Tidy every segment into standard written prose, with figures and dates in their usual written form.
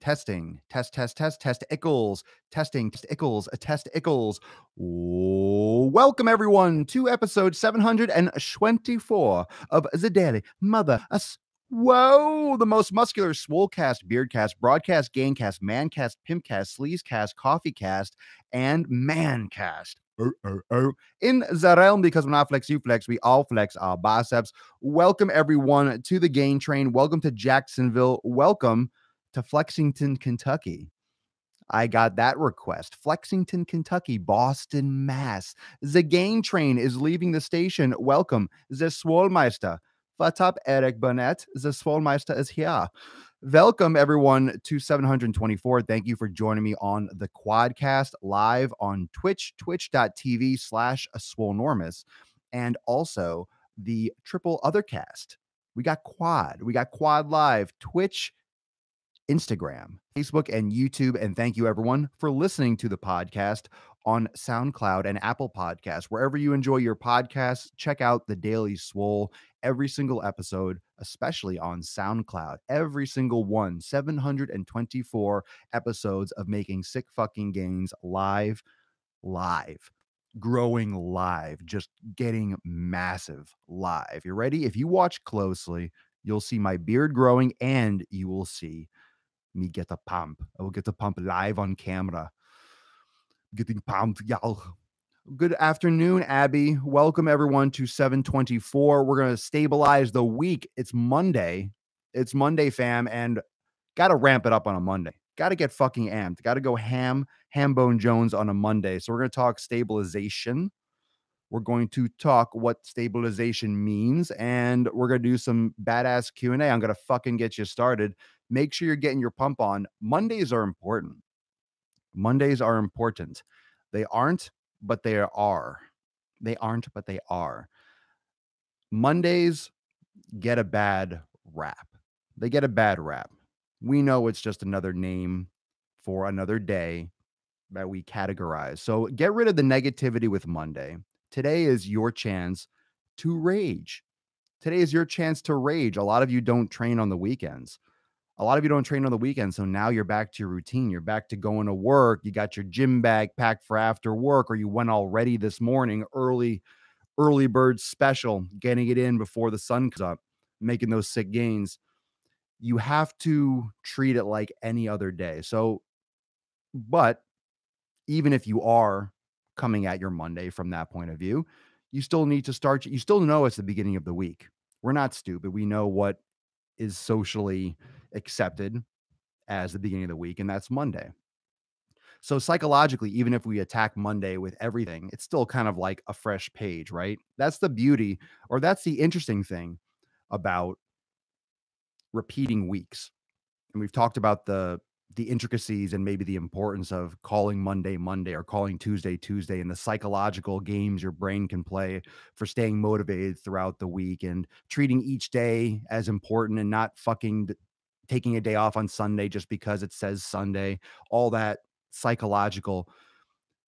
Testing. Test Ickles. Testing. Test Ickles. Test Ickles. Welcome, everyone, to episode 724 of The Daily Mother. Whoa, the most muscular Swolecast, Beardcast, Broadcast, Gamecast, Mancast, Pimpcast, Sleazecast, Coffeecast, and Mancast. In the realm, because when I flex, you flex, we all flex our biceps. Welcome, everyone, to the Gain Train. Welcome to Jacksonville. Welcome to Flexington, Kentucky. I got that request. Flexington, Kentucky, Boston, Mass. The Gain Train is leaving the station. Welcome, the Swolemeister. What's up, Eric Burnett? The Swolemeister is here. Welcome, everyone, to 724. Thank you for joining me on the Quadcast live on Twitch, twitch.tv/Swolenormous, and also the triple othercast. We got Quad live, Twitch, Instagram, Facebook, and YouTube. And thank you, everyone, for listening to the podcast on SoundCloud and Apple Podcasts. Wherever you enjoy your podcasts, check out The Daily Swole. Every single episode, especially on SoundCloud, every single one, 724 episodes of making sick fucking gains live, growing live, just getting massive live. You ready? If you watch closely, you'll see my beard growing and you will see me get a pump. I will get a pump live on camera. Getting pumped, y'all. Good afternoon, Abby. Welcome, everyone, to 724. We're going to stabilize the week. It's Monday. It's Monday, fam, and got to ramp it up on a Monday. Got to get fucking amped. Got to go Hambone Jones on a Monday. So we're going to talk stabilization. We're going to talk what stabilization means, and we're going to do some badass Q&A. I'm going to fucking get you started. Make sure you're getting your pump on. Mondays are important. Mondays are important. They aren't, but they are. They aren't, but they are. Mondays get a bad rap. They get a bad rap. We know it's just another name for another day that we categorize. So get rid of the negativity with Monday. Today is your chance to rage. Today is your chance to rage. A lot of you don't train on the weekends. So now you're back to your routine. You're back to going to work. You got your gym bag packed for after work, or you went already this morning, early bird special, getting it in before the sun comes up, making those sick gains. You have to treat it like any other day. So, but even if you are coming at your Monday from that point of view, you still need to start. You still know it's the beginning of the week. We're not stupid. We know what is socially accepted as the beginning of the week, and that's Monday. So psychologically, even if we attack Monday with everything, it's still kind of like a fresh page, right? That's the beauty, or that's the interesting thing about repeating weeks. And we've talked about the intricacies and maybe the importance of calling Monday Monday or calling Tuesday Tuesday, and the psychological games your brain can play for staying motivated throughout the week and treating each day as important and not fucking taking a day off on Sunday just because it says Sunday. All that psychological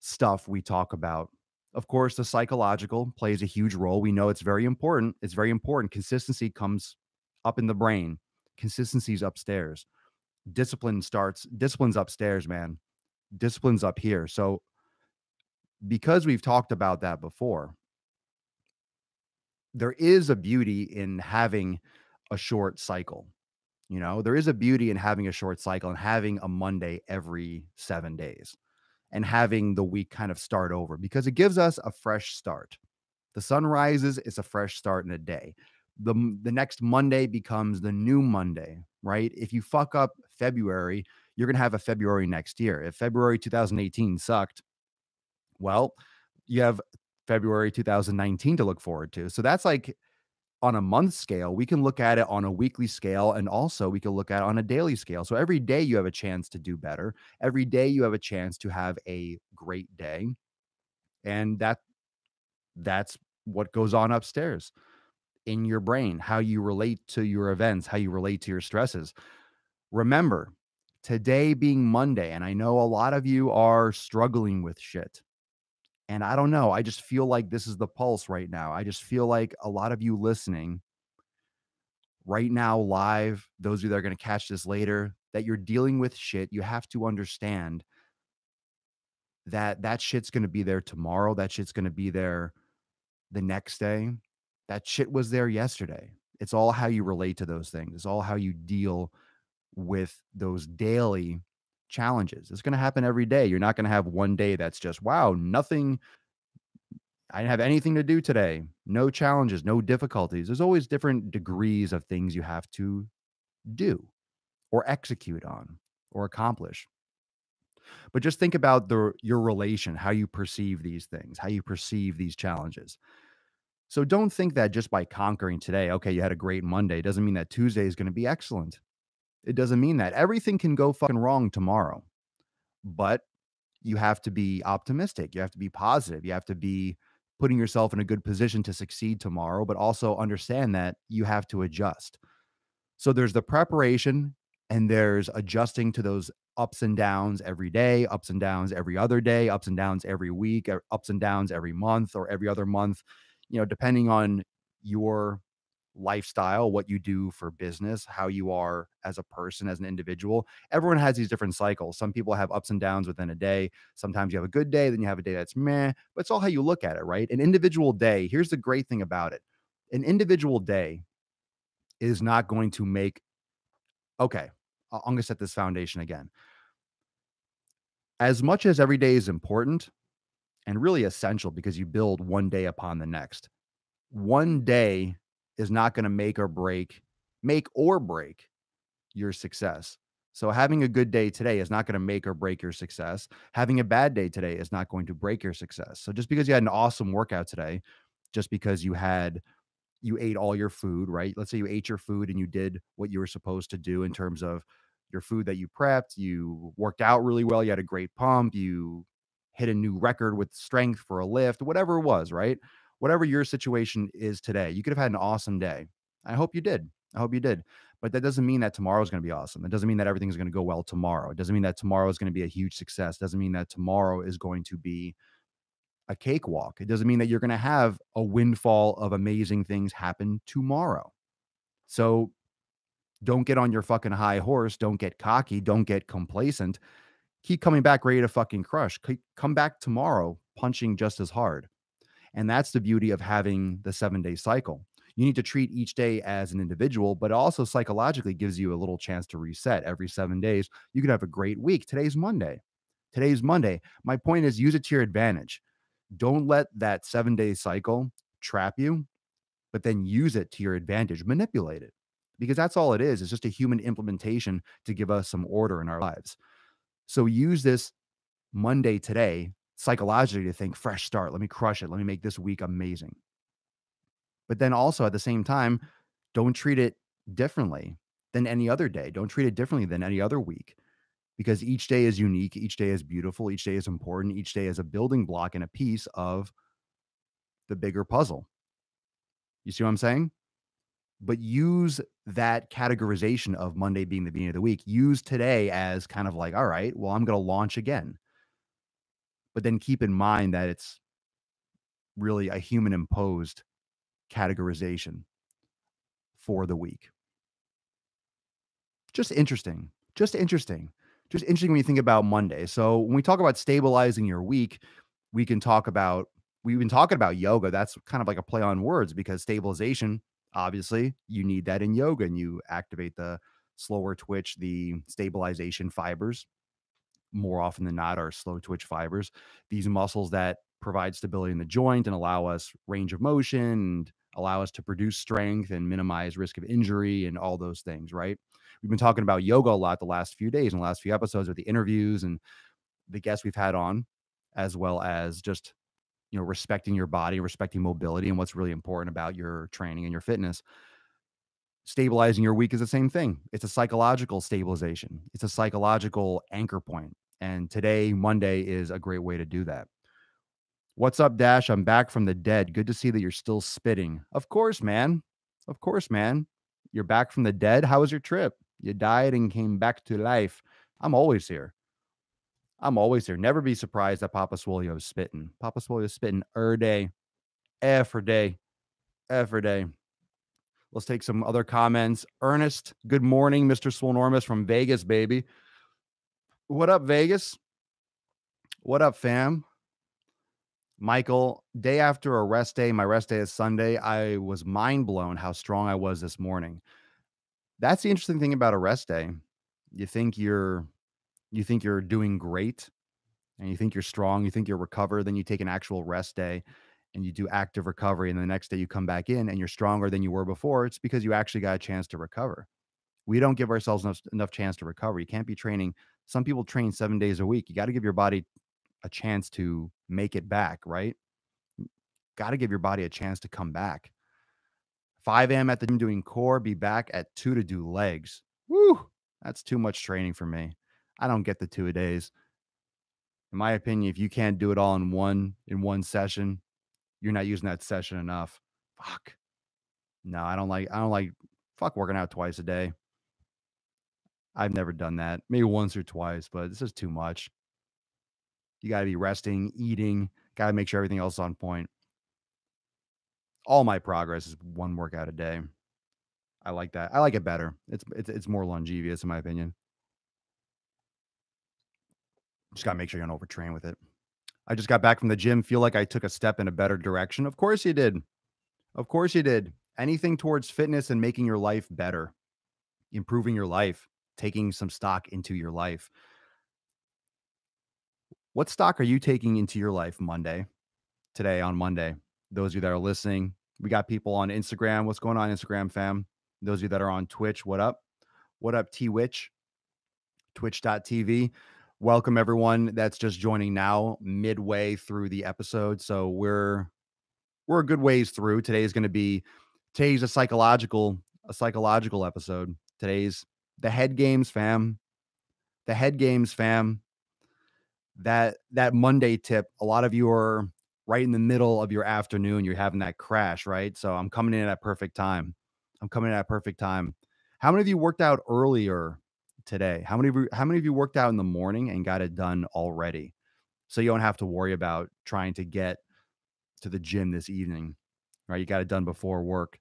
stuff we talk about. Of course, the psychological plays a huge role. We know it's very important. It's very important. Consistency comes up in the brain. Consistency's upstairs. Discipline's upstairs, man. Discipline's up here. So because we've talked about that before, there is a beauty in having a short cycle. You know, there is a beauty in having a short cycle and having a Monday every 7 days and having the week kind of start over, because it gives us a fresh start. The sun rises, it's a fresh start in a day. The next Monday becomes the new Monday, right? If you fuck up February, you're going to have a February next year. If February 2018 sucked, well, you have February 2019 to look forward to. So that's like on a month scale. We can look at it on a weekly scale, and also we can look at it on a daily scale. So every day you have a chance to do better. Every day you have a chance to have a great day. And that's what goes on upstairs in your brain, how you relate to your events, how you relate to your stresses. Remember, today being Monday, and I know a lot of you are struggling with shit. And I don't know, I just feel like this is the pulse right now. I just feel like a lot of you listening right now live, those of you that are going to catch this later, that you're dealing with shit, you have to understand that that shit's going to be there tomorrow. That shit's going to be there the next day. That shit was there yesterday. It's all how you relate to those things. It's all how you deal with those daily challenges. It's going to happen every day. You're not going to have one day that's just, wow, nothing. I didn't have anything to do today. No challenges, no difficulties. There's always different degrees of things you have to do or execute on or accomplish. But just think about your relation, how you perceive these things, how you perceive these challenges. So don't think that just by conquering today, okay, you had a great Monday, doesn't mean that Tuesday is going to be excellent. It doesn't mean that. Everything can go fucking wrong tomorrow. But you have to be optimistic. You have to be positive. You have to be putting yourself in a good position to succeed tomorrow, but also understand that you have to adjust. So there's the preparation and there's adjusting to those ups and downs every day, ups and downs every other day, ups and downs every week, ups and downs every month or every other month, depending on your lifestyle, what you do for business, how you are as a person, as an individual. Everyone has these different cycles. Some people have ups and downs within a day. Sometimes you have a good day, then you have a day that's meh, but it's all how you look at it, right? An individual day, here's the great thing about it. An individual day is not going to make, okay, I'm going to set this foundation again. As much as every day is important and really essential because you build one day upon the next, one day is not going to make or break your success. So having a good day today is not going to make or break your success. Having a bad day today is not going to break your success. So just because you had an awesome workout today, just because you ate all your food, right? Let's say you ate your food and you did what you were supposed to do in terms of your food that you prepped, you worked out really well, you had a great pump, you hit a new record with strength for a lift, whatever it was, right? Whatever your situation is today, you could have had an awesome day. I hope you did. I hope you did. But that doesn't mean that tomorrow is going to be awesome. It doesn't mean that everything's going to go well tomorrow. It doesn't mean that tomorrow is going to be a huge success. It doesn't mean that tomorrow is going to be a cakewalk. It doesn't mean that you're going to have a windfall of amazing things happen tomorrow. So don't get on your fucking high horse. Don't get cocky. Don't get complacent. Keep coming back ready to fucking crush. Come back tomorrow punching just as hard. And that's the beauty of having the 7-day cycle. You need to treat each day as an individual, but it also psychologically gives you a little chance to reset every 7 days. You could have a great week. Today's Monday. Today's Monday. My point is use it to your advantage. Don't let that 7-day cycle trap you, but then use it to your advantage, manipulate it. Because that's all it is. It's just a human implementation to give us some order in our lives. So use this Monday today psychologically to think fresh start. Let me crush it. Let me make this week amazing. But then also at the same time, don't treat it differently than any other day. Don't treat it differently than any other week because each day is unique. Each day is beautiful. Each day is important. Each day is a building block and a piece of the bigger puzzle. You see what I'm saying? But use that categorization of Monday being the beginning of the week. Use today as kind of like, all right, well, I'm going to launch again. But then keep in mind that it's really a human imposed categorization for the week. Just interesting. Just interesting. Just interesting when you think about Monday. So when we talk about stabilizing your week, we can talk about we've been talking about yoga. That's kind of like a play on words because stabilization, obviously, you need that in yoga and you activate the slower twitch, the stabilization fibers more often than not are slow twitch fibers. These muscles that provide stability in the joint and allow us range of motion and allow us to produce strength and minimize risk of injury and all those things, right? We've been talking about yoga a lot the last few days and the last few episodes with the interviews and the guests we've had on, as well as just, respecting your body, respecting mobility and what's really important about your training and your fitness. Stabilizing your week is the same thing. It's a psychological stabilization. It's a psychological anchor point. And today, Monday, is a great way to do that. What's up, Dash? I'm back from the dead. Good to see that you're still spitting. Of course, man. Of course, man. You're back from the dead. How was your trip? You died and came back to life. I'm always here. I'm always here. Never be surprised that Papa Swolio is spitting. Papa Swolio is spitting every day, every day, every day. Let's take some other comments. Ernest, good morning, Mr. Swolenormous from Vegas, baby. What up, Vegas? What up, fam? Michael, day after a rest day, my rest day is Sunday. I was mind blown how strong I was this morning. That's the interesting thing about a rest day. You think you're you think you're doing great and you think you're strong, you think you're recovered, then you take an actual rest day and you do active recovery and the next day you come back in and you're stronger than you were before. It's because you actually got a chance to recover. We don't give ourselves enough chance to recover. You can't be training. Some people train 7 days a week. You got to give your body a chance to make it back, right? Got to give your body a chance to come back. 5 a.m. at the gym doing core, be back at 2 to do legs. Woo! That's too much training for me. I don't get the 2 a days. In my opinion, if you can't do it all in one session, you're not using that session enough. Fuck. No, I don't like fuck working out twice a day. I've never done that. Maybe once or twice, but this is too much. You got to be resting, eating, got to make sure everything else is on point. All my progress is one workout a day. I like that. I like it better. It's more longevous in my opinion. Just got to make sure you don't overtrain with it. I just got back from the gym, feel like I took a step in a better direction. Of course you did. Of course you did. Anything towards fitness and making your life better, improving your life, taking some stock into your life. What stock are you taking into your life today on Monday? Those of you that are listening, we got people on Instagram. What's going on, Instagram fam? Those of you that are on Twitch, what up? What up, Twitch? Twitch.tv. Welcome everyone that's just joining now, midway through the episode. So we're a good ways through. Today's a psychological episode. Today's the head games, fam. The head games, fam. That Monday tip, a lot of you are right in the middle of your afternoon. You're having that crash, right? So I'm coming in at perfect time. I'm coming in at perfect time. How many of you worked out earlier today? How many of you worked out in the morning and got it done already? So you don't have to worry about trying to get to the gym this evening, right? You got it done before work.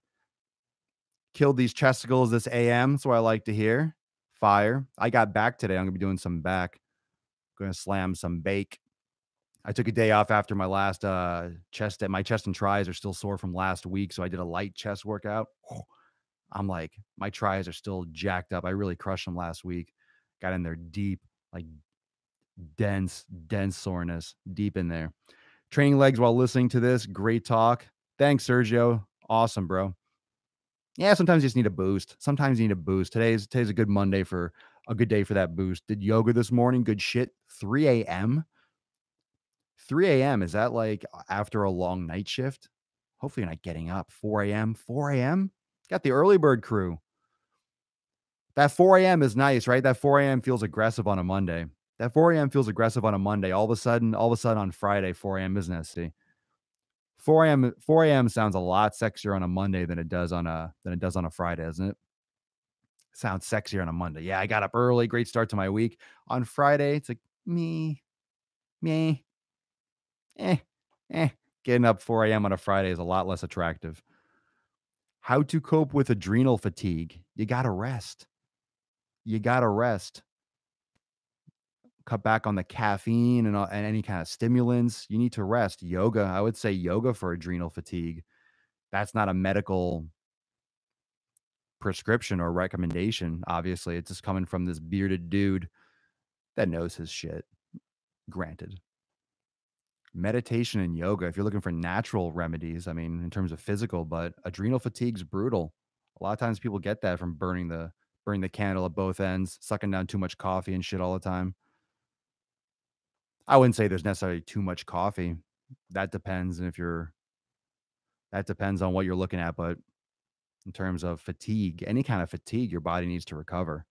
Killed these chesticles this AM. That's what I like to hear. Fire. I got back today. I'm gonna be doing some back. Gonna slam some bake. I took a day off after my last chest. My chest and tries are still sore from last week, so I did a light chest workout. I'm like, my tries are still jacked up. I really crushed them last week. Got in there deep, like dense soreness deep in there. Training legs while listening to this. Great talk. Thanks, Sergio. Awesome, bro. Yeah, sometimes you just need a boost. Sometimes you need a boost. Today's a good Monday for a good day for that boost. Did yoga this morning. Good shit. 3 a.m. 3 a.m. Is that like after a long night shift? Hopefully you're not getting up. 4 a.m. 4 a.m. Got the early bird crew. That 4 a.m. is nice, right? That 4 a.m. feels aggressive on a Monday. That 4 a.m. feels aggressive on a Monday. All of a sudden on Friday, 4 a.m. isn't it? See, 4 a.m. sounds a lot sexier on a Monday than it does on a Friday, doesn't it? Sounds sexier on a Monday. Yeah, I got up early. Great start to my week. On Friday, it's like me, eh, eh. Getting up 4 a.m. on a Friday is a lot less attractive. How to cope with adrenal fatigue? You gotta rest. You gotta rest. Cut back on the caffeine and any kind of stimulants. You need to rest. Yoga. I would say yoga for adrenal fatigue. That's not a medical prescription or recommendation. Obviously, it's just coming from this bearded dude that knows his shit. Granted. Meditation and yoga, if you're looking for natural remedies, I mean, in terms of physical, but adrenal fatigue's brutal. A lot of times people get that from burning the candle at both ends, sucking down too much coffee and shit all the time. I wouldn't say there's necessarily too much coffee. That depends that depends on what you're looking at, but in terms of fatigue, any kind of fatigue, your body needs to recover.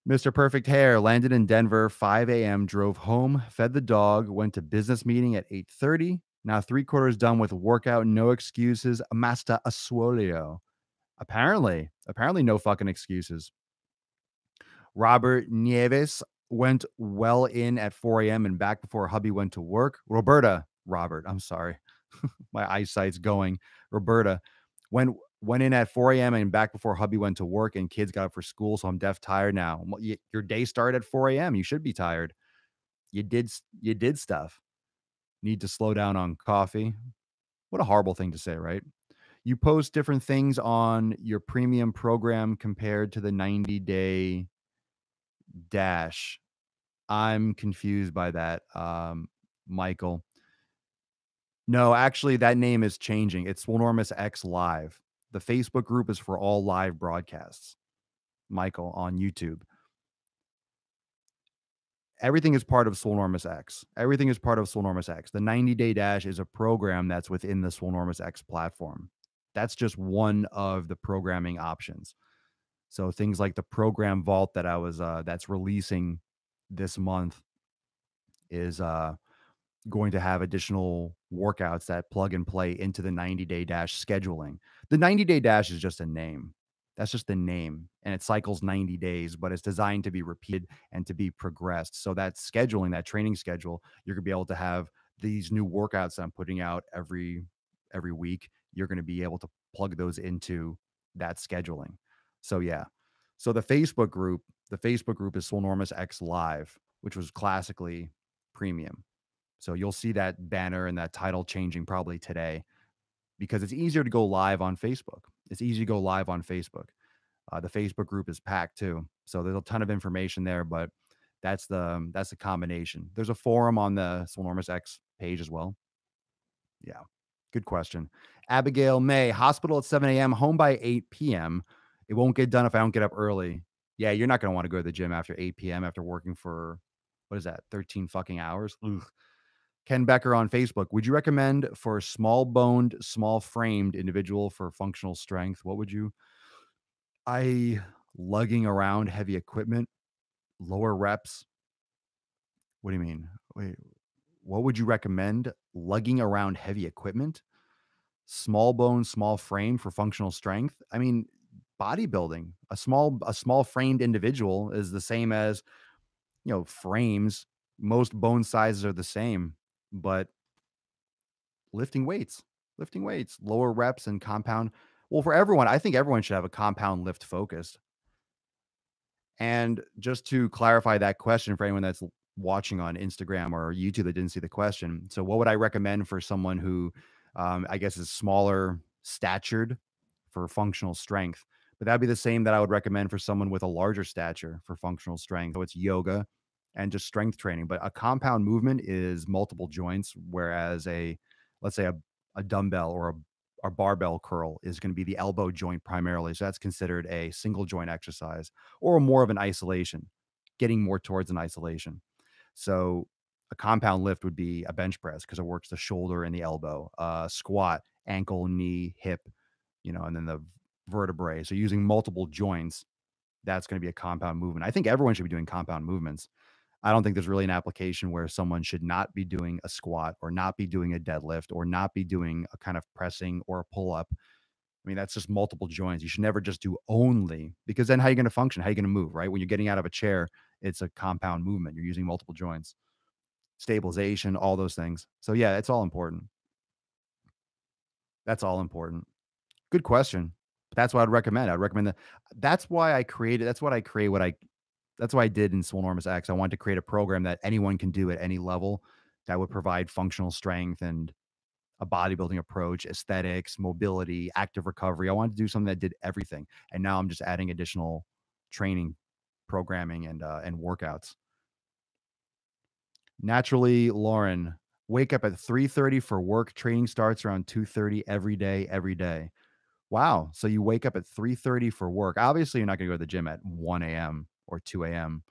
Mr. Perfect Hair landed in Denver, 5 a.m., drove home, fed the dog, went to business meeting at 8:30. Now 3/4 done with workout, no excuses. Masta Aswolio. Apparently no fucking excuses. Robert Nieves went well in at 4 a.m. and back before hubby went to work. Robert, I'm sorry. My eyesight's going. Roberta went Went in at 4 a.m. and back before hubby went to work and kids got up for school, so I'm deaf tired now. Your day started at 4 a.m. You should be tired. You did stuff. Need to slow down on coffee. What a horrible thing to say, right? You post different things on your premium program compared to the 90-day dash. I'm confused by that, Michael. No, actually, that name is changing. It's Swolenormous X Live. The Facebook group is for all live broadcasts, Michael, on YouTube. Everything is part of Swolenormous X. Everything is part of Swolenormous X. The 90-day dash is a program that's within the Swolenormous X platform. That's just one of the programming options. So things like the program vault that I was that's releasing this month is going to have additional workouts that plug and play into the 90-day dash scheduling. The 90-day dash is just a name. That's just the name. And it cycles 90 days, but it's designed to be repeated and to be progressed. So that scheduling, that training schedule, you're gonna be able to have these new workouts that I'm putting out every week. You're gonna be able to plug those into that scheduling. So yeah. So the Facebook group is Swolenormous X Live, which was classically premium. So you'll see that banner and that title changing probably today because it's easier to go live on Facebook. It's easy to go live on Facebook. The Facebook group is packed too, so there's a ton of information there. But that's the combination. There's a forum on the Swolenormous X page as well. Yeah, good question. Abigail May, hospital at 7 a.m., home by 8 p.m. It won't get done if I don't get up early. Yeah, you're not going to want to go to the gym after 8 p.m. after working for what is that, 13 fucking hours? Ugh. Ken Becker on Facebook. Would you recommend for small boned, small framed individual for functional strength? What would you? I lugging around heavy equipment, lower reps. What do you mean? Wait, what would you recommend? Lugging around heavy equipment, small bone, small frame for functional strength. I mean, bodybuilding. A small framed individual is the same as frames. Most bone sizes are the same, but lifting weights, lower reps and compound. Well, for everyone, I think everyone should have a compound lift focus. And just to clarify that question for anyone that's watching on Instagram or YouTube that didn't see the question. So, what would I recommend for someone who, I guess, is smaller statured for functional strength? But that'd be the same that I would recommend for someone with a larger stature for functional strength. So, it's yoga and just strength training. But a compound movement is multiple joints, whereas let's say, a dumbbell or a barbell curl is going to be the elbow joint primarily. So, that's considered a single joint exercise or more of an isolation, getting more towards an isolation. So a compound lift would be a bench press because it works the shoulder and the elbow. Squat, ankle, knee, hip, and then the vertebrae. So using multiple joints, that's going to be a compound movement. I think everyone should be doing compound movements. I don't think there's really an application where someone should not be doing a squat or not be doing a deadlift or not be doing a kind of pressing or a pull up. I mean, that's just multiple joints. You should never just do only because then how are you going to function? How are you going to move, right? When you're getting out of a chair, it's a compound movement. You're using multiple joints, stabilization, all those things. So yeah, it's all important. That's all important. Good question. But that's what I'd recommend. I'd recommend that. That's why I created. That's what I create. That's what I did in Swolenormous X. I wanted to create a program that anyone can do at any level that would provide functional strength and a bodybuilding approach, aesthetics, mobility, active recovery. I wanted to do something that did everything. And now I'm just adding additional training, programming, and workouts. Naturally, Lauren, wake up at 3:30 for work. Training starts around 2:30 every day, every day. Wow. So you wake up at 3:30 for work. Obviously, you're not going to go to the gym at 1 a.m. or 2 a.m.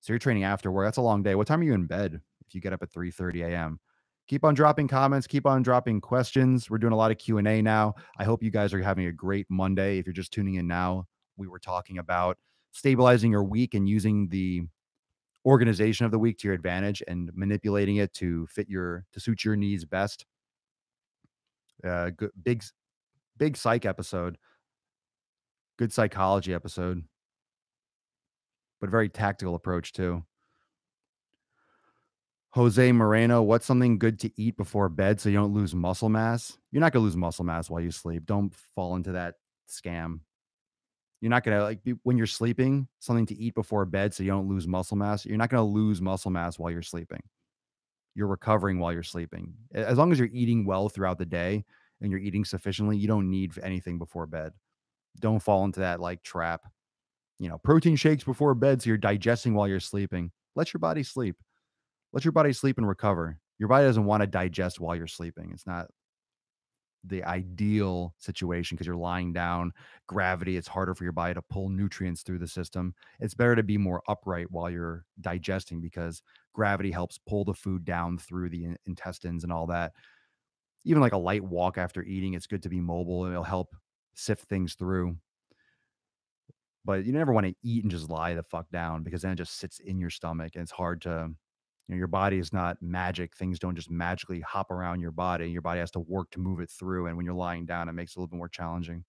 So you're training after work. That's a long day. What time are you in bed if you get up at 3:30 a.m.? Keep on dropping comments, keep on dropping questions. We're doing a lot of Q&A now. I hope you guys are having a great Monday. If you're just tuning in now, we were talking about stabilizing your week and using the organization of the week to your advantage and manipulating it to suit your needs best. Good, big psych episode, good psychology episode, but very tactical approach too. Jose Moreno, what's something good to eat before bed so you don't lose muscle mass? You're not gonna lose muscle mass while you sleep. Don't fall into that scam. You're not gonna like when you're sleeping, something to eat before bed so you don't lose muscle mass. You're not gonna lose muscle mass while you're sleeping. You're recovering while you're sleeping. As long as you're eating well throughout the day and you're eating sufficiently, you don't need anything before bed. Don't fall into that like trap. Protein shakes before bed so you're digesting while you're sleeping. Let your body sleep. Let your body sleep and recover. Your body doesn't want to digest while you're sleeping. It's not the ideal situation because you're lying down, gravity, it's harder for your body to pull nutrients through the system. It's better to be more upright while you're digesting because gravity helps pull the food down through the intestines and all that. Even like a light walk after eating, it's good to be mobile and it'll help sift things through. But you never want to eat and just lie the fuck down because then it just sits in your stomach and it's hard to, your body is not magic. Things don't just magically hop around your body. Your body has to work to move it through. And when you're lying down, it makes it a little bit more challenging.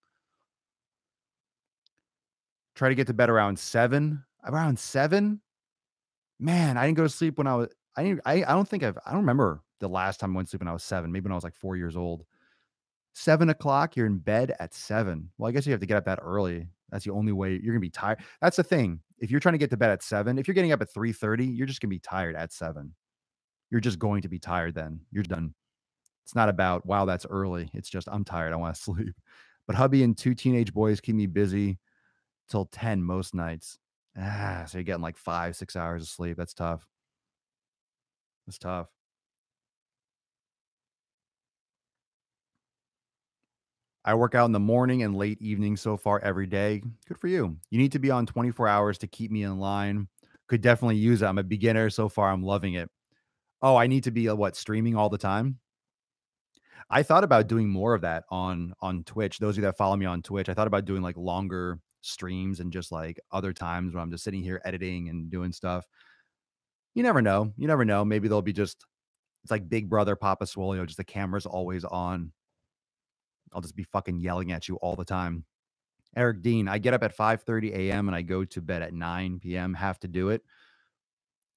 Try to get to bed around 7. Around 7? Man, I didn't go to sleep when I was, I don't think I don't remember the last time I went to sleep when I was 7, maybe when I was like 4 years old. 7 o'clock, you're in bed at 7. Well, I guess you have to get up that early. That's the only way you're gonna be tired. That's the thing. If you're trying to get to bed at 7, if you're getting up at 3:30, you're just gonna be tired at 7. You're just going to be tired then. You're done. It's not about, wow, that's early. It's just, I'm tired. I want to sleep. But hubby and 2 teenage boys keep me busy till 10 most nights. So you're getting like 5, 6 hours of sleep. That's tough. That's tough. I work out in the morning and late evening so far every day. Good for you. You need to be on 24 hours to keep me in line. Could definitely use it. I'm a beginner so far. I'm loving it. Oh, I need to be what, streaming all the time? I thought about doing more of that on Twitch. Those of you that follow me on Twitch, I thought about doing like longer streams and just like other times when I'm just sitting here editing and doing stuff. You never know. You never know. Maybe they'll be just, it's like Big Brother Papa Swole, just the camera's always on. I'll just be fucking yelling at you all the time. Eric Dean, I get up at 5:30 a.m. and I go to bed at 9 p.m. Have to do it.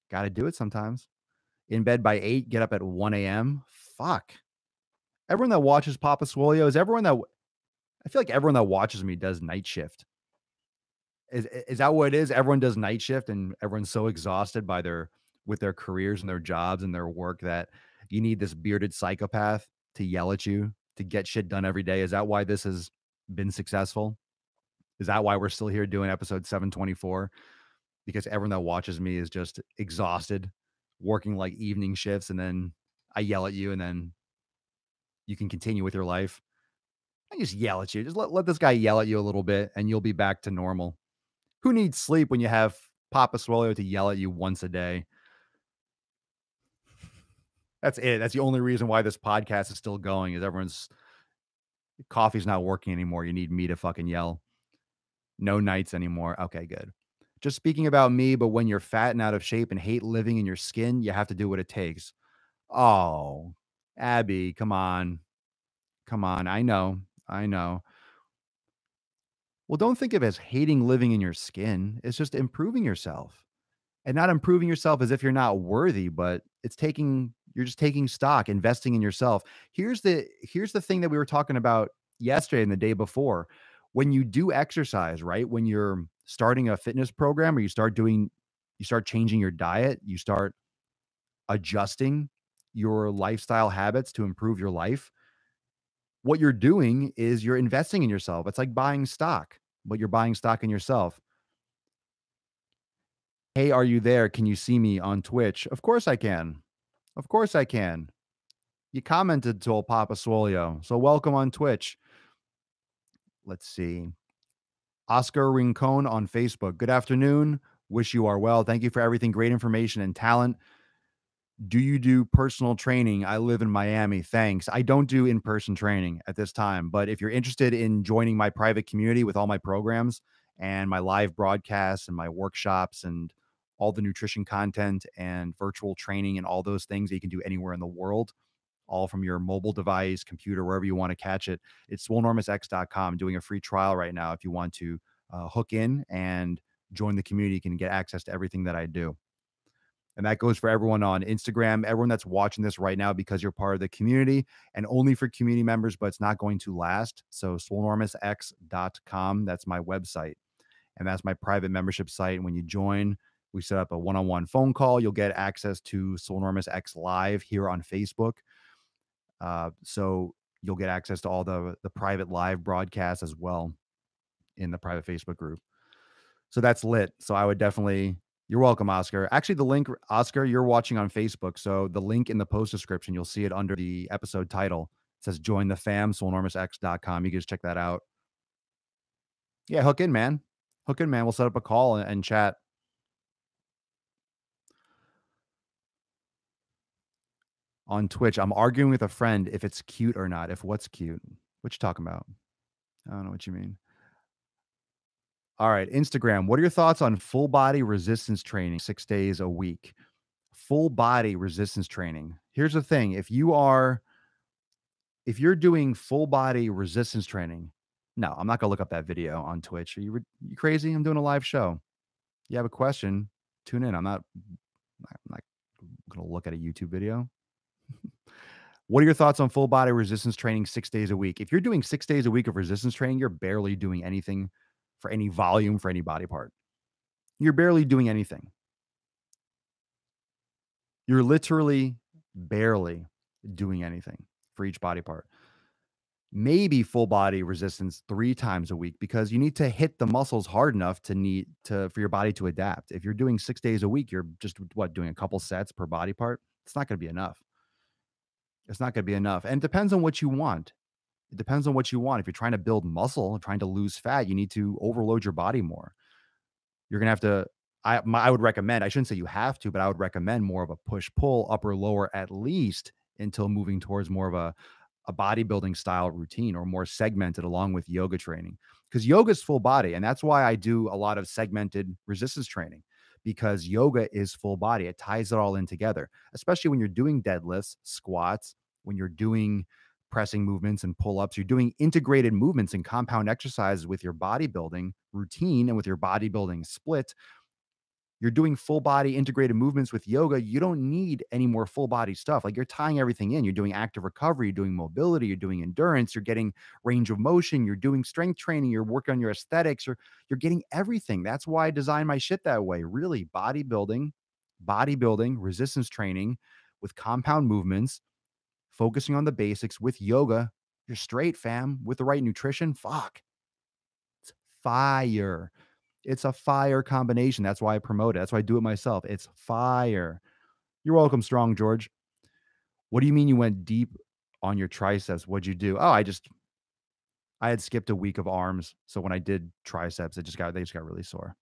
Got to do it sometimes. In bed by 8, get up at 1 a.m. Fuck. Everyone that watches Papa Swolio is everyone that I feel like everyone that watches me does night shift. Is that what it is? Everyone does night shift and everyone's so exhausted by their with their careers and their jobs and their work that you need this bearded psychopath to yell at you to get shit done every day. Is that why this has been successful? Is that why we're still here doing episode 724? Because everyone that watches me is just exhausted, working like evening shifts, and then I yell at you, and then you can continue with your life. I just yell at you. Just let this guy yell at you a little bit, and you'll be back to normal. Who needs sleep when you have Papa Swolio to yell at you once a day? That's it. That's the only reason why this podcast is still going is everyone's coffee's not working anymore. You need me to fucking yell. No nights anymore. Okay, good. Just speaking about me, but when you're fat and out of shape and hate living in your skin, you have to do what it takes. Oh, Abby, come on. Come on. I know. I know. Well, don't think of it as hating living in your skin. It's just improving yourself. And not improving yourself as if you're not worthy, but you're just taking stock, investing in yourself. Here's the thing that we were talking about yesterday and the day before. When you do exercise, right? When you're starting a fitness program or you start changing your diet, you start adjusting your lifestyle habits to improve your life. What you're doing is you're investing in yourself. It's like buying stock, but you're buying stock in yourself. Hey, are you there? Can you see me on Twitch? Of course I can. Of course I can. You commented, told Papa Swolio. So welcome on Twitch. Let's see. Oscar Rincon on Facebook. Good afternoon. Wish you are well. Thank you for everything. Great information and talent. Do you do personal training? I live in Miami. Thanks. I don't do in-person training at this time, but if you're interested in joining my private community with all my programs and my live broadcasts and my workshops and all the nutrition content and virtual training and all those things that you can do anywhere in the world, all from your mobile device, computer, wherever you want to catch it, it's swolenormousx.com, doing a free trial right now. If you want to hook in and join the community, you can get access to everything that I do. And that goes for everyone on Instagram, everyone that's watching this right now because you're part of the community and only for community members, but it's not going to last. So swolenormousx.com, that's my website. And that's my private membership site. And when you join, we set up a one-on-one phone call. You'll get access to Swolenormous X Live here on Facebook. So you'll get access to all the private live broadcasts as well in the private Facebook group. So that's lit. So I would definitely, you're welcome, Oscar. Actually, the link, Oscar, you're watching on Facebook. So the link in the post description, you'll see it under the episode title. It says join the fam, swolenormousx.com. You can just check that out. Yeah, hook in, man. Hook in, man. We'll set up a call and chat. On Twitch, I'm arguing with a friend if it's cute or not. If what's cute? What you talking about? I don't know what you mean. All right, Instagram. What are your thoughts on full body resistance training 6 days a week? Full body resistance training. Here's the thing. If you're doing full body resistance training, no, I'm not gonna look up that video on Twitch. You crazy? I'm doing a live show. You have a question, tune in. I'm not gonna look at a YouTube video. What are your thoughts on full body resistance training 6 days a week? If you're doing 6 days a week of resistance training, you're barely doing anything for any volume for any body part. You're barely doing anything. You're literally barely doing anything for each body part. Maybe full body resistance 3 times a week because you need to hit the muscles hard enough for your body to adapt. If you're doing 6 days a week, you're just doing a couple sets per body part. It's not going to be enough. It's not going to be enough. And it depends on what you want. It depends on what you want. If you're trying to build muscle, trying to lose fat, you need to overload your body more. You're gonna have to. I would recommend. I shouldn't say you have to, but I would recommend more of a push pull, upper lower at least until moving towards more of a bodybuilding style routine or more segmented along with yoga training. Because yoga is full body, and that's why I do a lot of segmented resistance training. Because yoga is full body, it ties it all in together. Especially when you're doing deadlifts, squats, when you're doing pressing movements and pull ups. You're doing integrated movements and compound exercises with your bodybuilding routine and with your bodybuilding split. You're doing full body integrated movements with yoga. You don't need any more full body stuff. Like you're tying everything in. You're doing active recovery, you're doing mobility, you're doing endurance, you're getting range of motion, you're doing strength training, you're working on your aesthetics, you're getting everything. That's why I designed my shit that way. Really, bodybuilding, resistance training with compound movements, focusing on the basics with yoga, you're straight, fam. With the right nutrition, fuck, it's fire. It's a fire combination. That's why I promote it. That's why I do it myself. It's fire. You're welcome, Strong George. What do you mean you went deep on your triceps? What'd you do? Oh, I had skipped a week of arms. So when I did triceps, they just got really sore.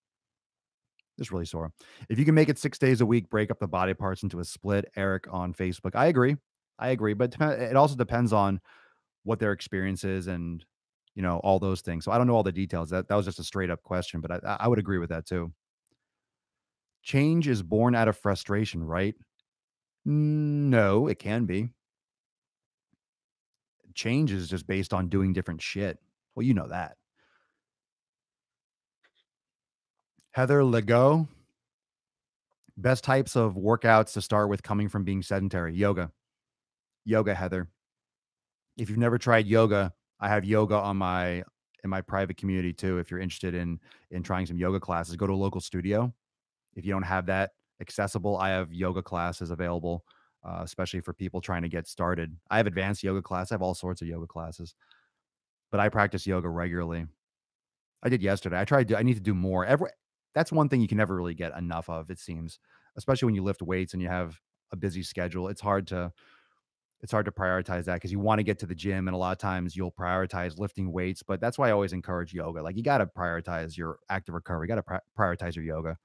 Just really sore. If you can make it 6 days a week, break up the body parts into a split. Eric on Facebook. I agree. But it also depends on what their experience is and all those things. So I don't know all the details. That was just a straight up question, but I would agree with that too. Change is born out of frustration, right? No, it can be. Change is just based on doing different shit. Well, you know that. Heather Lego, best types of workouts to start with coming from being sedentary. Yoga. Yoga, Heather. If you've never tried yoga, I have yoga in my private community too. If you're interested in trying some yoga classes, go to a local studio. If you don't have that accessible, I have yoga classes available, especially for people trying to get started. I have advanced yoga class. I have all sorts of yoga classes, but I practice yoga regularly. I did yesterday. I need to do more. That's one thing you can never really get enough of, it seems, especially when you lift weights and you have a busy schedule. It's hard to prioritize that because you want to get to the gym, and a lot of times you'll prioritize lifting weights. But that's why I always encourage yoga. Like you got to prioritize your active recovery. You got to prioritize your yoga.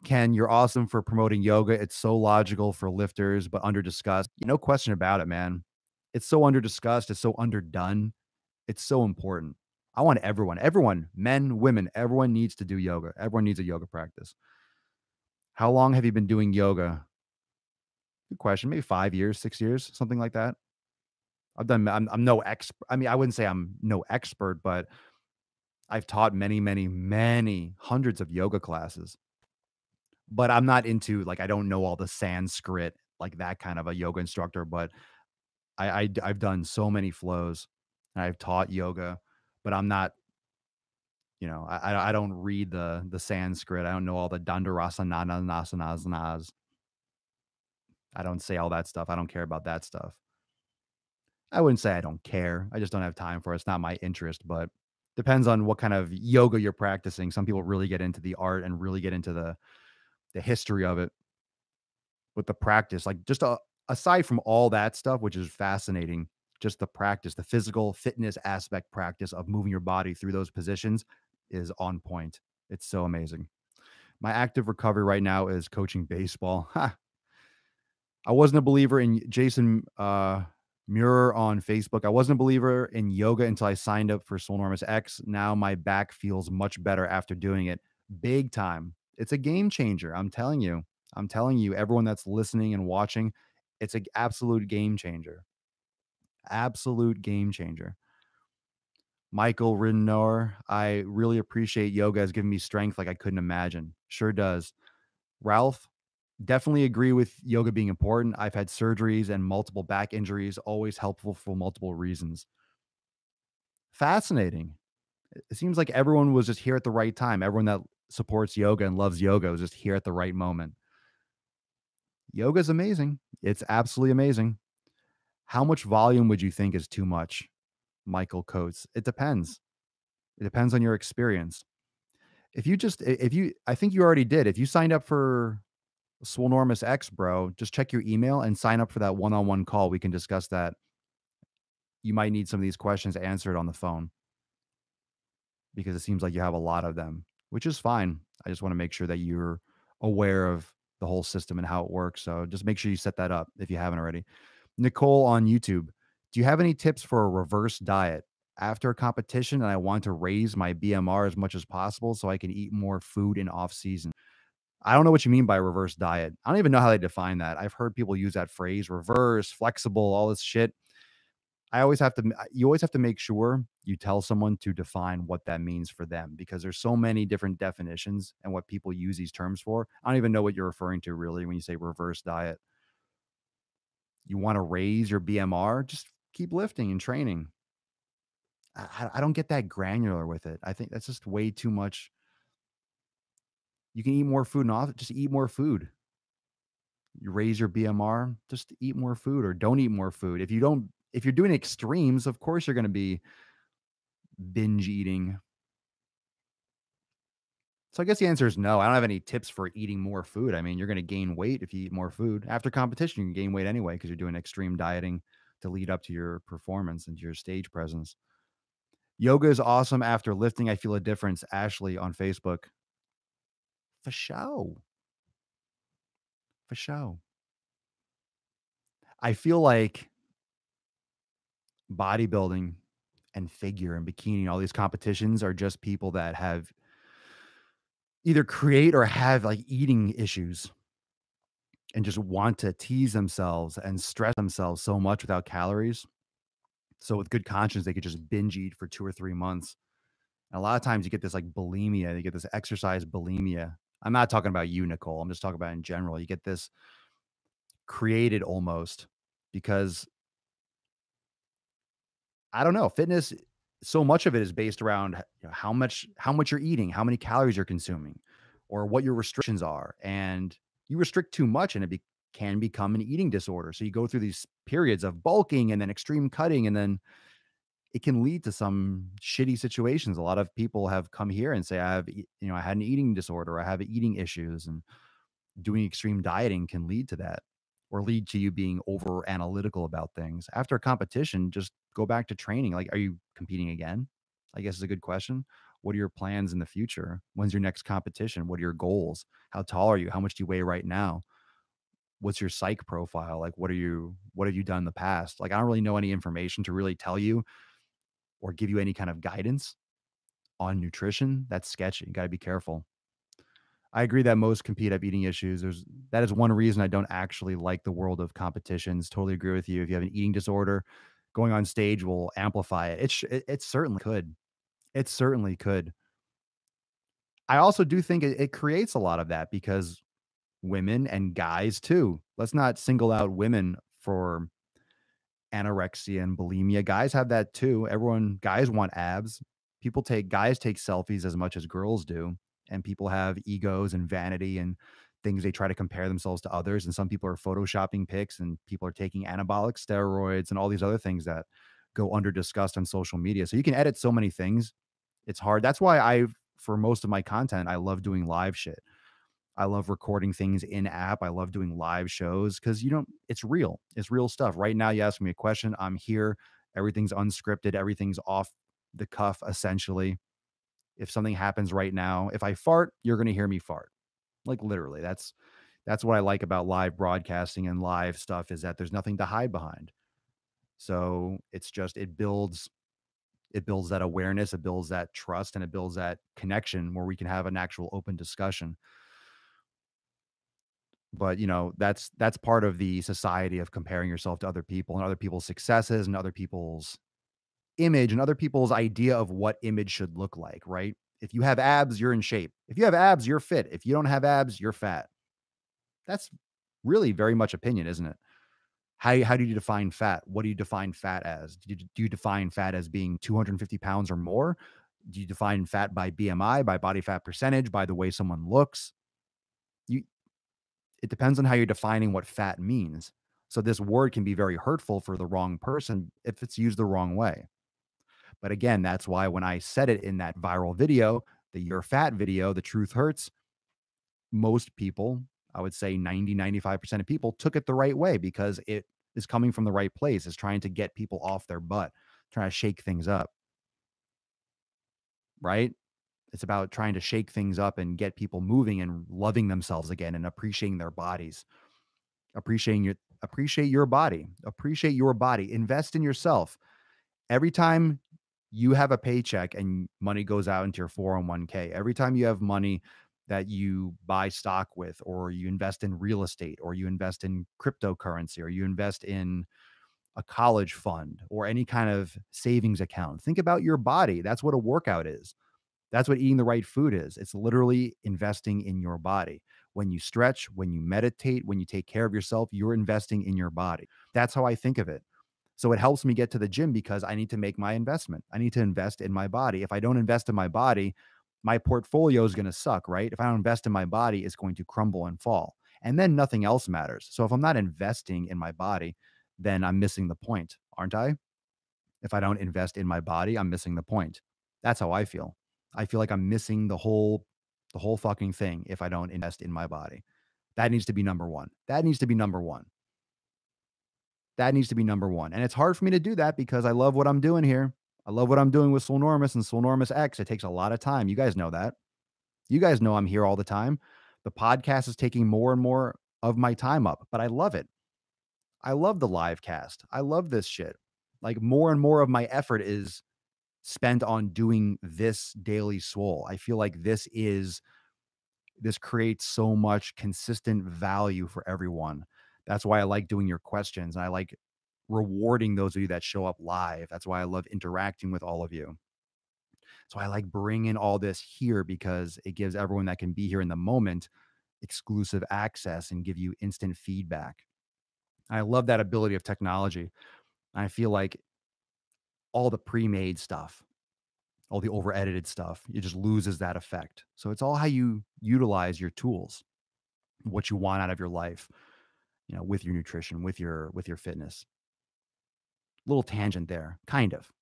Ken, you're awesome for promoting yoga. It's so logical for lifters, but under discussed. No question about it, man. It's so under discussed. It's so underdone. It's so important. I want everyone, men, women, everyone needs to do yoga. Everyone needs a yoga practice. How long have you been doing yoga? Good question. Maybe 5 years, 6 years, something like that. I'm no expert. I mean, I wouldn't say I'm no expert, but I've taught many, many, many hundreds of yoga classes. but I'm not into like, I don't know all the Sanskrit, like that kind of a yoga instructor, but I've done so many flows, and I've taught yoga, but I'm not, I don't read the Sanskrit. I don't know all the Dandarasananas. I don't say all that stuff. I don't care about that stuff. I wouldn't say I don't care. I just don't have time for it. It's not my interest, but depends on what kind of yoga you're practicing. Some people really get into the art and really get into the history of it with the practice. Like just aside from all that stuff, which is fascinating, just the practice, the physical fitness aspect practice of moving your body through those positions is on point. It's so amazing. My active recovery right now is coaching baseball. I wasn't a believer in Jason Muir on Facebook. I wasn't a believer in yoga until I signed up for Swolenormous X. Now my back feels much better after doing it. Big time. It's a game changer. I'm telling you. I'm telling you, everyone that's listening and watching, it's an absolute game changer. Absolute game changer. Michael Ridnour, I really appreciate yoga has given me strength like I couldn't imagine. Sure does. Ralph, definitely agree with yoga being important. I've had surgeries and multiple back injuries, always helpful for multiple reasons. Fascinating. It seems like everyone was just here at the right time. Everyone that supports yoga and loves yoga was just here at the right moment. Yoga is amazing. It's absolutely amazing. How much volume would you think is too much? Michael Coates. It depends. It depends on your experience. If you, I think you already did. If you signed up for Swolenormous X, bro, just check your email and sign up for that one-on-one call. We can discuss that. You might need some of these questions answered on the phone because it seems like you have a lot of them, which is fine. I just want to make sure that you're aware of the whole system and how it works. So just make sure you set that up if you haven't already. Nicole on YouTube, do you have any tips for a reverse diet? After a competition and I want to raise my BMR as much as possible so I can eat more food in off season. I don't know what you mean by reverse diet. I don't even know how they define that. I've heard people use that phrase, reverse, flexible, all this shit. You always have to make sure you tell someone to define what that means for them because there's so many different definitions and what people use these terms for. I don't even know what you're referring to really when you say reverse diet. You want to raise your BMR, just keep lifting and training. I don't get that granular with it. I think that's just way too much. You can eat more food and off, just eat more food. You raise your BMR, just eat more food or don't eat more food. If you're doing extremes, of course you're going to be binge eating. So I guess the answer is no. I don't have any tips for eating more food. I mean, you're going to gain weight if you eat more food. After competition, you can gain weight anyway because you're doing extreme dieting to lead up to your performance and to your stage presence. Yoga is awesome after lifting. I feel a difference. Ashley on Facebook. For show. For show. I feel like bodybuilding and figure and bikini, all these competitions are just people that have either create or have like eating issues and just want to tease themselves and stress themselves so much without calories. So with good conscience, they could just binge eat for 2 or 3 months. And a lot of times you get this like bulimia, you get this exercise bulimia. I'm not talking about you, Nicole. I'm just talking about in general. You get this created almost because I don't know, fitness, so much of it is based around how much you're eating, how many calories you're consuming, or what your restrictions are. And you restrict too much and can become an eating disorder. So you go through these periods of bulking and then extreme cutting, and then it can lead to some shitty situations. A lot of people have come here and say, I had an eating disorder, I have eating issues, and doing extreme dieting can lead to that or lead to you being over analytical about things. After a competition, just go back to training. Like, are you competing again? I guess is a good question. What are your plans in the future? When's your next competition? What are your goals? How tall are you? How much do you weigh right now? What's your psych profile? Like, what have you done in the past? Like, I don't really know any information to really tell you or give you any kind of guidance on nutrition. That's sketchy. You got to be careful. I agree that most compete have eating issues. That is one reason I don't actually like the world of competitions. Totally agree with you. If you have an eating disorder, going on stage will amplify it. It certainly could. It certainly could. I also do think it creates a lot of that because women and guys too. Let's not single out women for anorexia and bulimia. Guys have that too. Guys want abs. Guys take selfies as much as girls do. And people have egos and vanity and things they try to compare themselves to others. And some people are photoshopping pics and people are taking anabolic steroids and all these other things that go under discussed on social media. So you can edit so many things. It's hard. That's why for most of my content, I love doing live shit. I love recording things in app. I love doing live shows because it's real. It's real stuff. Right now, you ask me a question, I'm here. Everything's unscripted. Everything's off the cuff, essentially. If something happens right now, if I fart, you're going to hear me fart. Like literally, that's what I like about live broadcasting and live stuff is that there's nothing to hide behind. So it builds that awareness, it builds that trust, and it builds that connection where we can have an actual open discussion. But, that's part of the society of comparing yourself to other people and other people's successes and other people's image and other people's idea of what image should look like, right? If you have abs, you're in shape. If you have abs, you're fit. If you don't have abs, you're fat. That's really very much opinion, isn't it? How do you define fat? What do you define fat as? Do you define fat as being 250 pounds or more? Do you define fat by BMI, by body fat percentage, by the way someone looks? You It depends on how you're defining what fat means. So this word can be very hurtful for the wrong person if it's used the wrong way. But again, that's why when I said it in that viral video, the "you're fat" video, "the truth hurts," most people, I would say 90-95% of people took it the right way because it is coming from the right place. It's trying to get people off their butt, trying to shake things up, right? It's about trying to shake things up and get people moving and loving themselves again and appreciating their bodies. Appreciate your body. Appreciate your body. Invest in yourself. Every time you have a paycheck and money goes out into your 401k, every time you have money that you buy stock with, or you invest in real estate, or you invest in cryptocurrency, or you invest in a college fund or any kind of savings account, think about your body. That's what a workout is. That's what eating the right food is. It's literally investing in your body. When you stretch, when you meditate, when you take care of yourself, you're investing in your body. That's how I think of it. So it helps me get to the gym because I need to make my investment. I need to invest in my body. If I don't invest in my body, my portfolio is going to suck, right? If I don't invest in my body, it's going to crumble and fall. And then nothing else matters. So if I'm not investing in my body, then I'm missing the point, aren't I? If I don't invest in my body, I'm missing the point. That's how I feel. I feel like I'm missing the whole fucking thing if I don't invest in my body. That needs to be number 1. That needs to be number 1. That needs to be number 1. And it's hard for me to do that because I love what I'm doing here. I love what I'm doing with Swolenormous and Swolenormous X. It takes a lot of time. You guys know that. You guys know I'm here all the time. The podcast is taking more and more of my time up, but I love it. I love the live cast. I love this shit. Like more and more of my effort is spent on doing this daily Swole. I feel like this creates so much consistent value for everyone. That's why I like doing your questions. And I like rewarding those of you that show up live. That's why I love interacting with all of you. So I like bringing all this here because it gives everyone that can be here in the moment exclusive access and give you instant feedback. I love that ability of technology. I feel like all the pre-made stuff, all the over edited stuff, it just loses that effect. So it's all how you utilize your tools, what you want out of your life, with your nutrition, with your fitness. Little tangent there, kind of.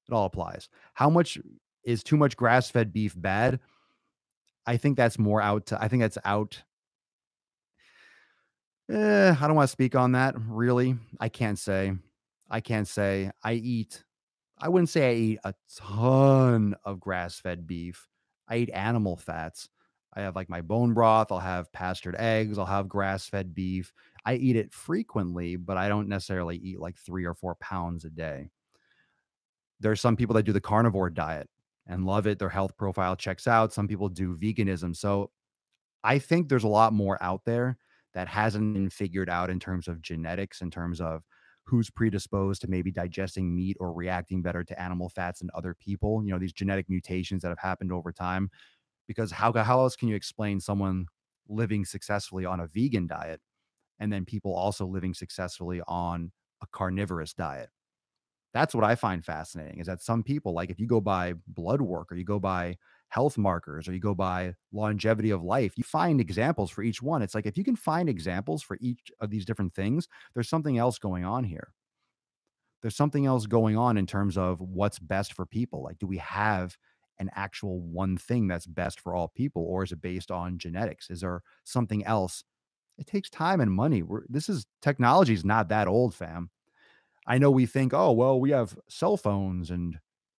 It all applies. How much is too much grass-fed beef bad? I think that's out. I don't want to speak on that, really. I can't say. I can't say. I wouldn't say I eat a ton of grass-fed beef. I eat animal fats. I have like my bone broth, I'll have pastured eggs, I'll have grass-fed beef. I eat it frequently, but I don't necessarily eat like 3 or 4 pounds a day. There's some people that do the carnivore diet and love it. Their health profile checks out. Some people do veganism. So I think there's a lot more out there that hasn't been figured out in terms of genetics, in terms of who's predisposed to maybe digesting meat or reacting better to animal fats than other people. These genetic mutations that have happened over time. Because how else can you explain someone living successfully on a vegan diet, and then people also living successfully on a carnivorous diet. That's what I find fascinating is that some people, like if you go by blood work or you go by health markers or you go by longevity of life, you find examples for each one. It's like if you can find examples for each of these different things, there's something else going on here. There's something else going on in terms of what's best for people. Like, do we have an actual one thing that's best for all people, or is it based on genetics? Is there something else? It takes time and money. This is technology is not that old, fam. I know we think, oh, well, we have cell phones and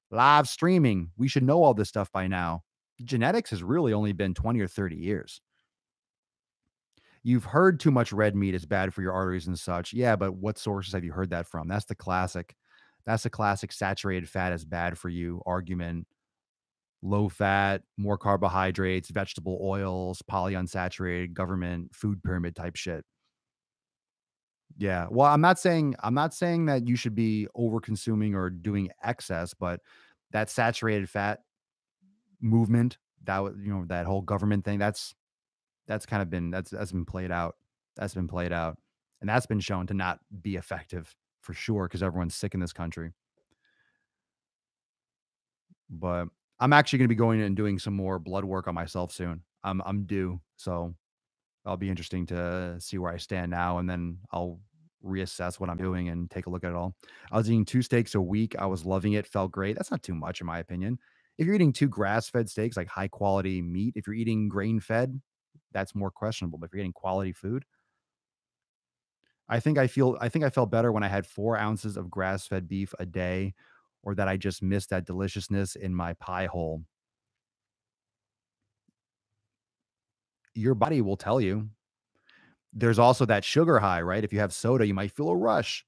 live streaming. We should know all this stuff by now. Genetics has really only been 20 or 30 years. You've heard too much red meat is bad for your arteries and such. Yeah, but what sources have you heard that from? That's the classic. That's the classic saturated fat is bad for you argument. Low fat, more carbohydrates, vegetable oils, polyunsaturated, government food pyramid type shit. Yeah. Well, I'm not saying that you should be over consuming or doing excess, but that saturated fat movement, that was, that whole government thing, that's kind of been that's been played out. That's been played out. And that's been shown to not be effective for sure because everyone's sick in this country. But I'm actually gonna be going and doing some more blood work on myself soon. I'm due. So it'll be interesting to see where I stand now, and then I'll reassess what I'm doing and take a look at it all. I was eating 2 steaks a week. I was loving it, felt great. That's not too much in my opinion. If you're eating 2 grass-fed steaks, like high quality meat, if you're eating grain-fed, that's more questionable. But if you're getting quality food, I think I felt better when I had 4 ounces of grass-fed beef a day, or that I just missed that deliciousness in my pie hole. Your body will tell you. There's also that sugar high, right? If you have soda, you might feel a rush,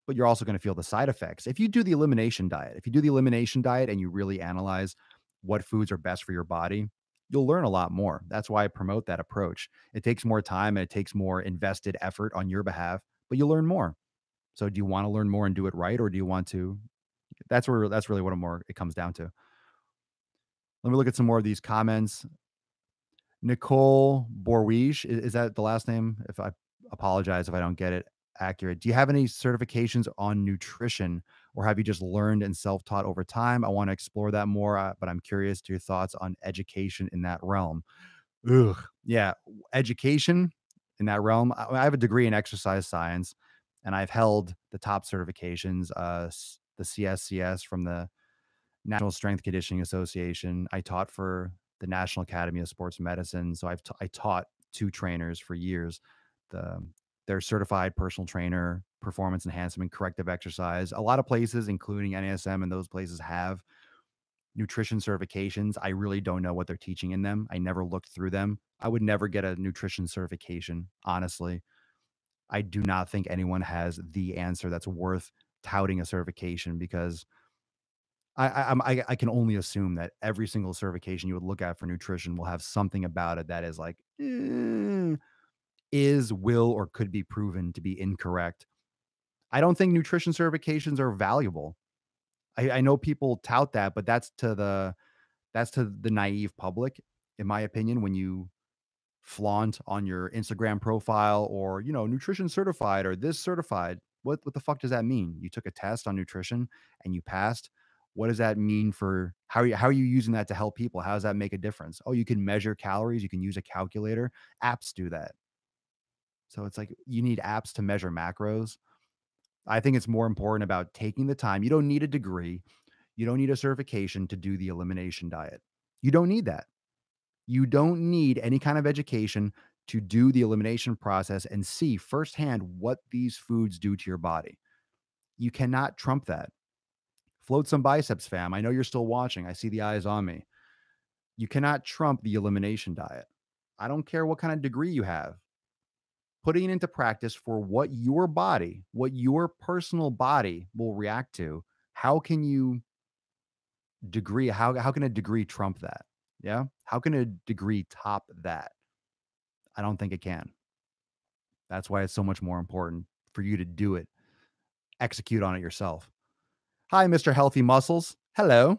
but you're also gonna feel the side effects. If you do the elimination diet and you really analyze what foods are best for your body, you'll learn a lot more. That's why I promote that approach. It takes more time and it takes more invested effort on your behalf, but you'll learn more. So do you wanna learn more and do it right, or do you want to that's really what it comes down to. Let me look at some more of these comments. Nicole Borwish, is that the last name? If I apologize if I don't get it accurate. Do you have any certifications on nutrition, or have you just learned and self-taught over time? I want to explore that more, but I'm curious to your thoughts on education in that realm. Ugh. Yeah, education in that realm. I have a degree in exercise science, and I've held the top certifications, the CSCS from the National Strength Conditioning Association. I taught for the National Academy of Sports Medicine, so I taught 2 trainers for years. The They're certified personal trainer, performance enhancement, corrective exercise. A lot of places, including NASM and those places, have nutrition certifications. I really don't know what they're teaching in them. I never looked through them. I would never get a nutrition certification, honestly. I do not think anyone has the answer that's worth touting a certification because I can only assume that every single certification you would look at for nutrition will have something about it that is like, will, or could be proven to be incorrect. I don't think nutrition certifications are valuable. I know people tout that, but that's to the naive public, in my opinion, when you flaunt on your Instagram profile or, nutrition certified or this certified. What the fuck does that mean? You took a test on nutrition and you passed. What does that mean for how are you using that to help people? How does that make a difference? Oh, you can measure calories, you can use a calculator. Apps do that. So it's like you need apps to measure macros. I think it's more important about taking the time. You don't need a degree. You don't need a certification to do the elimination diet. You don't need that. You don't need any kind of education to do the elimination process and see firsthand what these foods do to your body. You cannot trump that. Float some biceps, fam. I know you're still watching. I see the eyes on me. You cannot trump the elimination diet. I don't care what kind of degree you have. Putting it into practice for what your personal body will react to. How can you how can a degree trump that? Yeah? How can a degree top that? I don't think it can. That's why it's so much more important for you to do it, execute on it yourself. Hi, Mr. Healthy Muscles. Hello.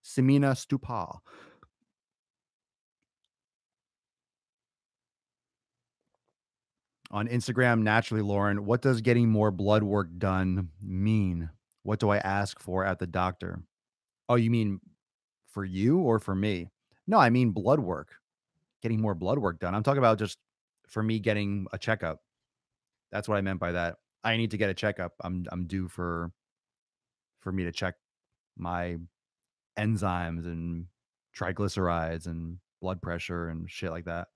Simina Stupa. On Instagram, naturally, Lauren, what does getting more blood work done mean? What do I ask for at the doctor? Oh, you mean for you or for me? No, I mean blood work, getting more blood work done. I'm talking about just for me getting a checkup. That's what I meant by that. I need to get a checkup. I'm due for me to check my enzymes and triglycerides and blood pressure and shit like that.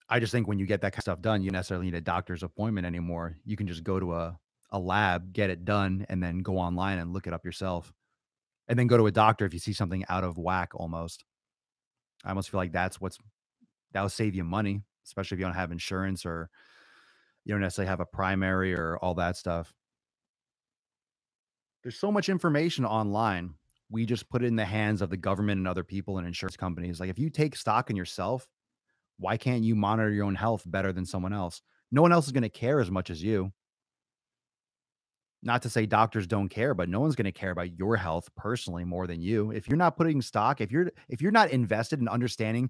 I just think when you get that kind of stuff done, you necessarily need a doctor's appointment anymore. You can just go to a lab, get it done, and then go online and look it up yourself. And then go to a doctor if you see something out of whack almost. I almost feel like that'll save you money, especially if you don't have insurance or you don't necessarily have a primary or all that stuff. There's so much information online. We just put it in the hands of the government and other people and insurance companies. Like if you take stock in yourself, why can't you monitor your own health better than someone else? No one else is going to care as much as you. Not to say doctors don't care, but no one's going to care about your health personally more than you. If you're not putting stock, if you're not invested in understanding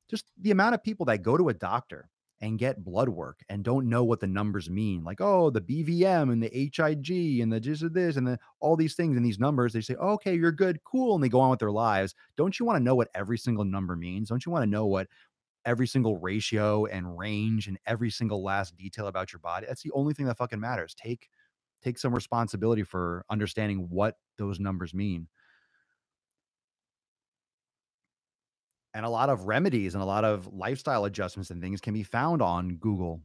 just the amount of people that go to a doctor and get blood work and don't know what the numbers mean, like, oh, the BVM and the HIG and the this and the all these things and these numbers, they say, "Oh, okay, you're good, cool," and they go on with their lives. Don't you want to know what every single number means? Don't you want to know what every single ratio and range and every single last detail about your body? That's the only thing that fucking matters. Take some responsibility for understanding what those numbers mean. And a lot of remedies and a lot of lifestyle adjustments and things can be found on Google.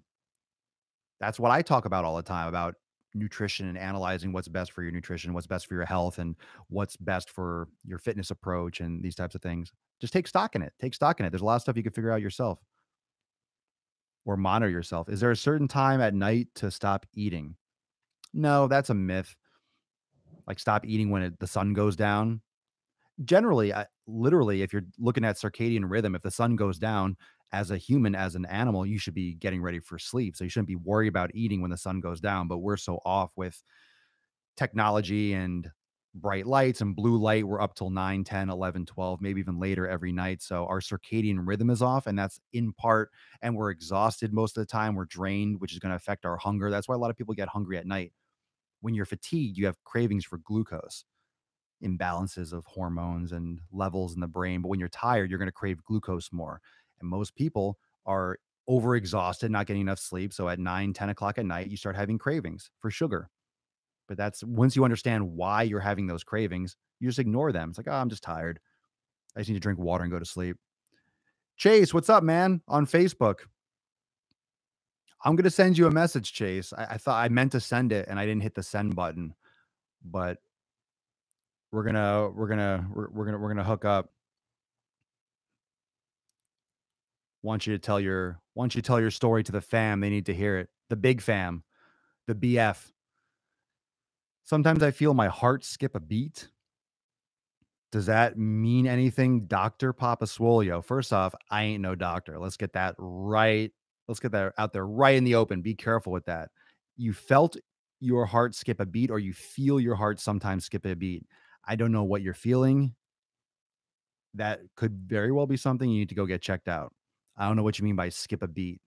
That's what I talk about all the time about nutrition and analyzing what's best for your nutrition, what's best for your health, and what's best for your fitness approach and these types of things. Just take stock in it. Take stock in it. There's a lot of stuff you can figure out yourself or monitor yourself. Is there a certain time at night to stop eating? No, that's a myth. Like stop eating when the sun goes down. Generally, literally, if you're looking at circadian rhythm, if the sun goes down as a human, as an animal, you should be getting ready for sleep. So you shouldn't be worried about eating when the sun goes down. But we're so off with technology and bright lights and blue light. We're up till 9, 10, 11, 12, maybe even later every night. So our circadian rhythm is off. And that's in part, and we're exhausted most of the time. We're drained, which is going to affect our hunger. That's why a lot of people get hungry at night. When you're fatigued, you have cravings for glucose, imbalances of hormones and levels in the brain. But when you're tired, you're going to crave glucose more. And most people are overexhausted, not getting enough sleep. So at 9, 10 o'clock at night, you start having cravings for sugar. But that's once you understand why you're having those cravings, you just ignore them. It's like, oh, I'm just tired. I just need to drink water and go to sleep. Chase, what's up, man? On Facebook. I'm gonna send you a message, Chase. I thought I meant to send it and I didn't hit the send button, but we're gonna hook up. Want you to tell your story to the fam. They need to hear it. The big fam, the BF. Sometimes I feel my heart skip a beat. Does that mean anything, Dr. Papa Swolio? First off, I ain't no doctor. Let's get that right. Let's get that out there right in the open. Be careful with that. You felt your heart skip a beat, or you feel your heart sometimes skip a beat. I don't know what you're feeling. That could very well be something you need to go get checked out. I don't know what you mean by skip a beat.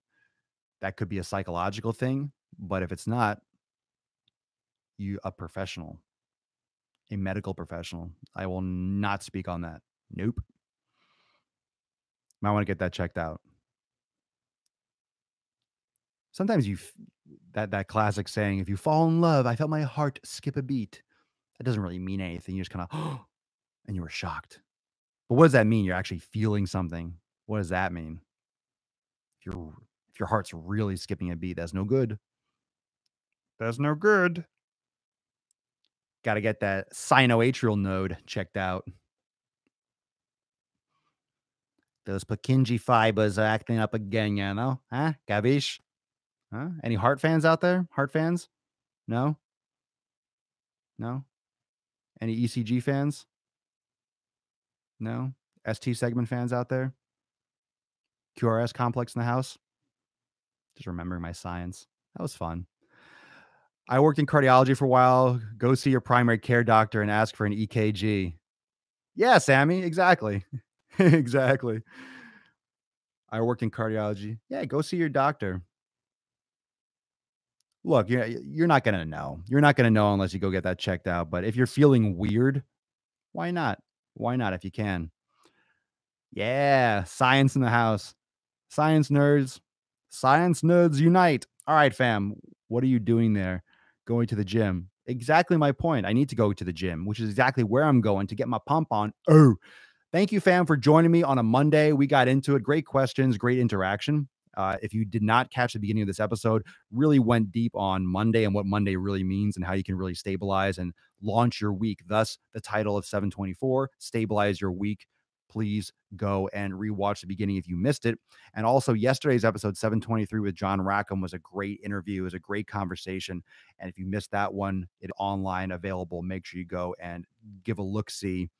That could be a psychological thing, but if it's not, you a professional, a medical professional. I will not speak on that. Nope. Might want to get that checked out. Sometimes that classic saying, if you fall in love, I felt my heart skip a beat. That doesn't really mean anything. You just kind of and you were shocked. But what does that mean? You're actually feeling something. What does that mean? If your heart's really skipping a beat, that's no good. That's no good. Got to get that sinoatrial node checked out. Those Purkinje fibers are acting up again, you know? Huh? Gavish? Huh? Any heart fans out there? Heart fans? No? No? Any ECG fans? No? ST segment fans out there? QRS complex in the house? Just remembering my science. That was fun. I worked in cardiology for a while. Go see your primary care doctor and ask for an EKG. Yeah, Sammy, exactly. Exactly. I work in cardiology. Yeah, go see your doctor. Look, you're not gonna know. You're not gonna know unless you go get that checked out, but if you're feeling weird, why not? Why not if you can? Yeah, science in the house. Science nerds. Science nerds unite. All right, fam. What are you doing there? Going to the gym. Exactly my point. I need to go to the gym, which is exactly where I'm going to get my pump on. Oh, thank you, fam, for joining me on a Monday. We got into it. Great questions, great interaction. If you did not catch the beginning of this episode, really went deep on Monday and what Monday really means and how you can really stabilize and launch your week. Thus, the title of 724, Stabilize Your Week. Please go and rewatch the beginning if you missed it. And also, yesterday's episode 723 with John Rackham was a great interview. It was a great conversation. And if you missed that one, it's online available. Make sure you go and give a look see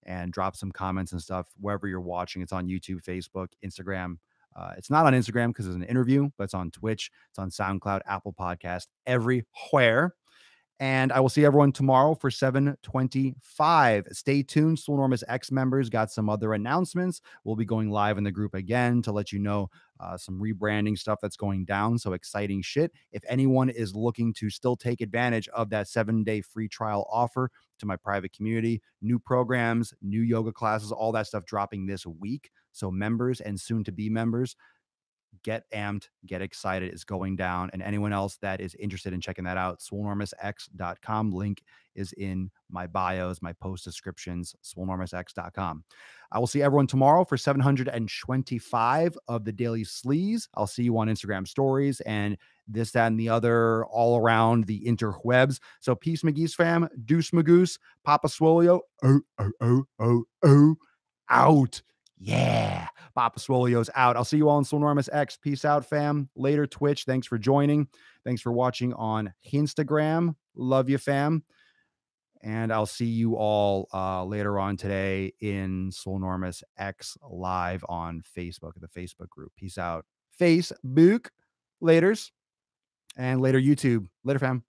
and drop some comments and stuff wherever you're watching. It's on YouTube, Facebook, Instagram. It's not on Instagram because it's an interview, but it's on Twitch. It's on SoundCloud, Apple Podcast, everywhere. And I will see everyone tomorrow for 725. Stay tuned. Swolenormous X members got some other announcements. We'll be going live in the group again to let you know some rebranding stuff that's going down. So exciting shit. If anyone is looking to still take advantage of that 7-day free trial offer to my private community, new programs, new yoga classes, all that stuff dropping this week. So members and soon to be members, get amped, get excited. It's going down. And anyone else that is interested in checking that out, swolenormousx.com. Link is in my bios, my post descriptions, swolenormousx.com. I will see everyone tomorrow for 725 of the Daily Sleaze. I'll see you on Instagram stories and this, that, and the other all around the interwebs. So peace, McGee's fam. Deuce Magoose. Papa Swolio. Oh, oh, oh, oh, oh. Out. Yeah. Papa Swolio's out. I'll see you all on Swolenormous X. Peace out, fam. Later, Twitch. Thanks for joining. Thanks for watching on Instagram. Love you, fam. And I'll see you all later on today in Swolenormous X live on Facebook, the Facebook group. Peace out. Facebook. Laters. And later, YouTube. Later, fam.